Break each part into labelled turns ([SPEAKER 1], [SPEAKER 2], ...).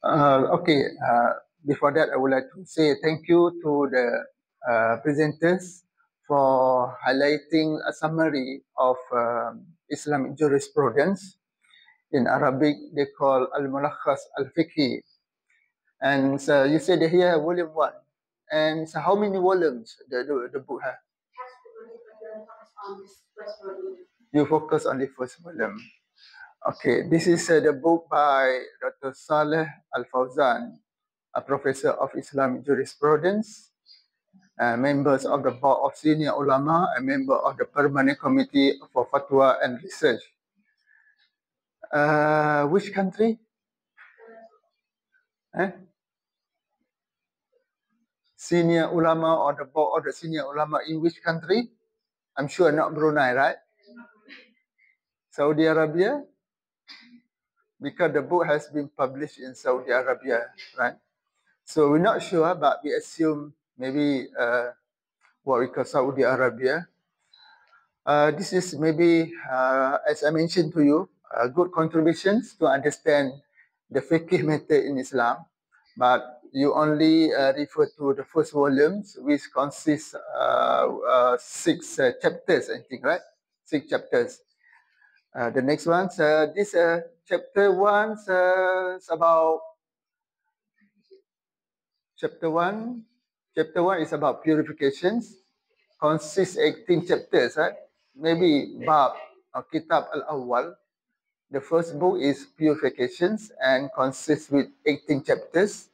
[SPEAKER 1] Okay, before that, I would like to say thank you to the presenters for highlighting a summary of Islamic jurisprudence. In Arabic, they call Al-Mulakhas Al-Fiqhi. And so you said here, volume 1. And so how many volumes the book has? You focus on the first volume. Okay, this is the book by Dr. Saleh Al-Fawzan, a professor of Islamic jurisprudence, members of the board of senior ulama, and member of the permanent committee for fatwa and research. Which country? Senior ulama or the board of the senior ulama in which country? I'm sure not Brunei, right? Saudi Arabia? Because the book has been published in Saudi Arabia, right? So we're not sure, but we assume maybe what we call Saudi Arabia. This is maybe, as I mentioned to you, good contributions to understand the fiqh method in Islam, but you only refer to the first volumes, which consists 6 chapters, I think, right? 6 chapters. The next one, this chapter 1 is about chapter 1. Chapter 1 is about purifications, consists 18 chapters, right? Maybe Bab or Kitab Al-Awwal. The first book is Purifications and consists with 18 chapters.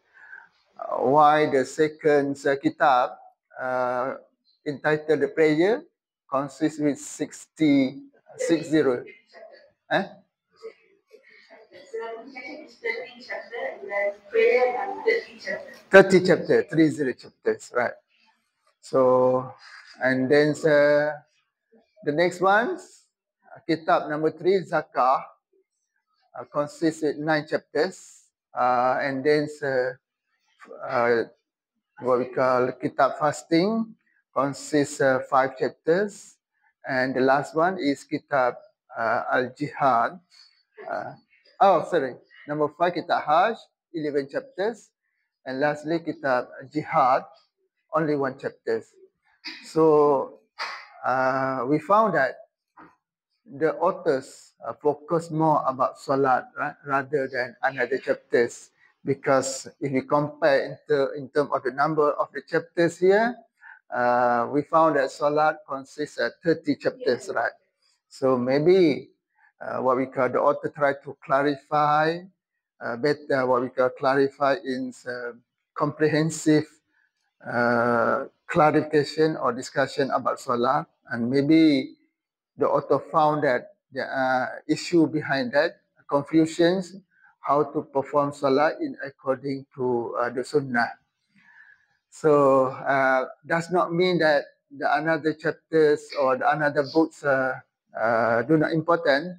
[SPEAKER 1] While the second kitab, entitled The Prayer, consists with 60. 30 chapters, 30 chapters, right? So, and then the next one, kitab number 3, Zakah, consists with 9 chapters, and then what we call kitab fasting, consists 5 chapters, and the last one is kitab al-jihad. Number 5, kitab Hajj, 11 chapters, and lastly kitab jihad, only 1 chapter. So we found that the authors focus more about Salat, right, rather than another chapters, because if we compare in terms of the number of the chapters here, we found that Salat consists of 30 chapters, right? So maybe what we call the author try to clarify better, what we call clarify in comprehensive clarification or discussion about Salat, and maybe the author found that the issue behind that, confusions, how to perform Salah in according to the Sunnah. So does not mean that the another chapters or the another books do not important,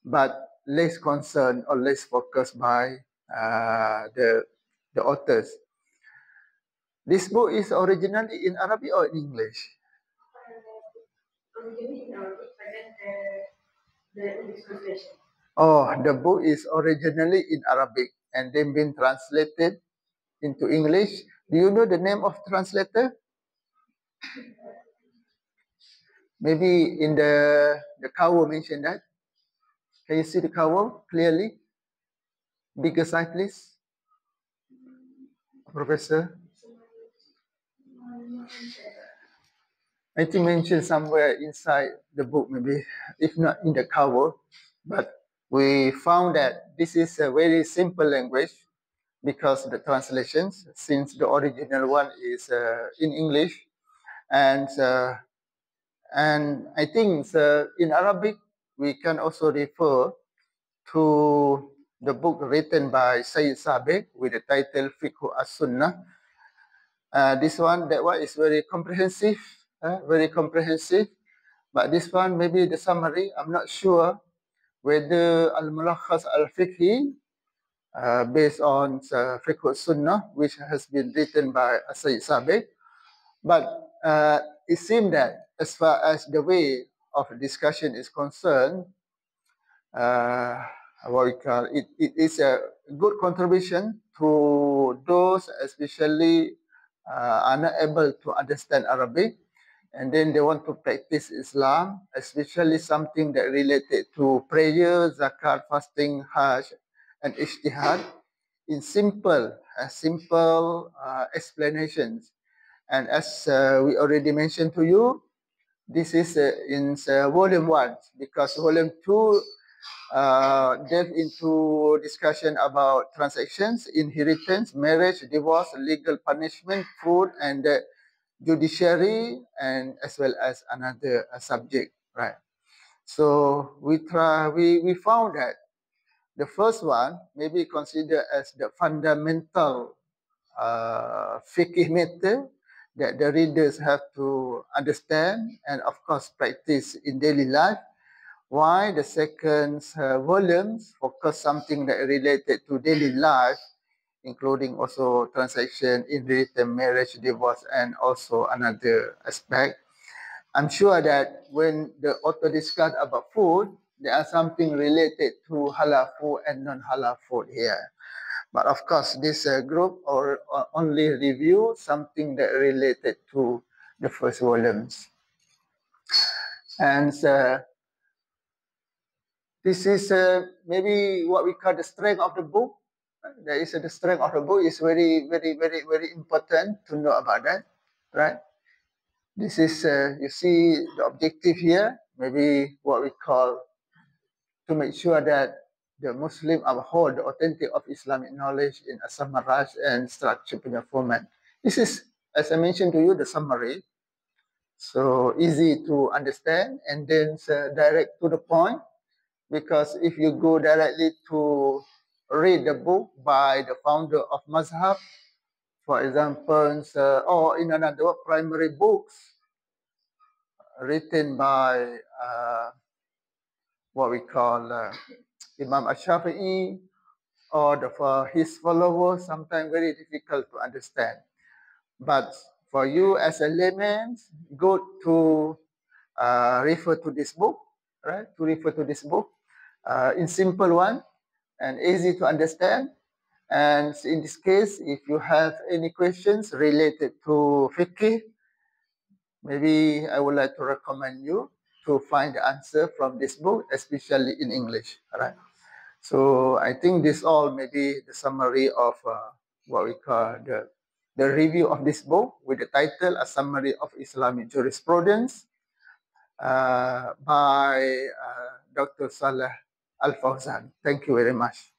[SPEAKER 1] but less concerned or less focused by the authors. This book is originally in Arabic or in English? Originally in Arabic, but then the English translation. Oh, the book is originally in Arabic and then been translated into English. Do you know the name of translator? Maybe in the cover mentioned that. Can you see the cover clearly? Bigger side, please. Professor. I think mentioned somewhere inside the book, maybe, if not in the cover. But we found that this is a very simple language because the translations, since the original one is in English, and I think in Arabic we can also refer to the book written by Sayyid Sabiq with the title Fiqh as-Sunnah. This one, that one is very comprehensive, but this one maybe the summary, I'm not sure whether Al-Mulakhas Al-Fiqhi based on Fiqh as-Sunnah, which has been written by Sayyid Sabiq, but it seems that as far as the way of discussion is concerned, what we call it. It is a good contribution to those, especially are not able to understand Arabic, and then they want to practice Islam, especially something that related to prayer, zakat, fasting, hajj, and ijtihad in simple explanations. And as we already mentioned to you, this is in volume 1, because volume 2 delve into discussion about transactions, inheritance, marriage, divorce, legal punishment, food, and judiciary, and as well as another subject, right? So we found that the first one may be considered as the fundamental fiqh matter that the readers have to understand and of course practice in daily life. Why the second volumes focus something that related to daily life, including also transaction, inheritance, marriage, divorce, and also another aspect. I'm sure that when the author discussed about food, there are something related to halal food and non-halal food here. But of course, this group only review something that related to the first volumes. And this is maybe what we call the strength of the book. There is the strength of the book is very, very, very, very important to know about that, right? This is, you see the objective here, maybe what we call to make sure that the Muslim uphold the authentic of Islamic knowledge in a summarized and structured format. This is, as I mentioned to you, the summary. So easy to understand and then direct to the point, because if you go directly to read the book by the founder of Mazhab, for example, or in another primary books written by what we call Imam Ash-Shafi'i or for his followers, sometimes very difficult to understand. But for you as a layman, good to refer to this book, right? To refer to this book in simple one and easy to understand. And in this case, if you have any questions related to fiqh, maybe I would like to recommend you to find the answer from this book, especially in English. All right. So I think this all may be the summary of what we call the review of this book with the title A Summary of Islamic Jurisprudence by Dr. Saleh Al Fawzan. Thank you very much.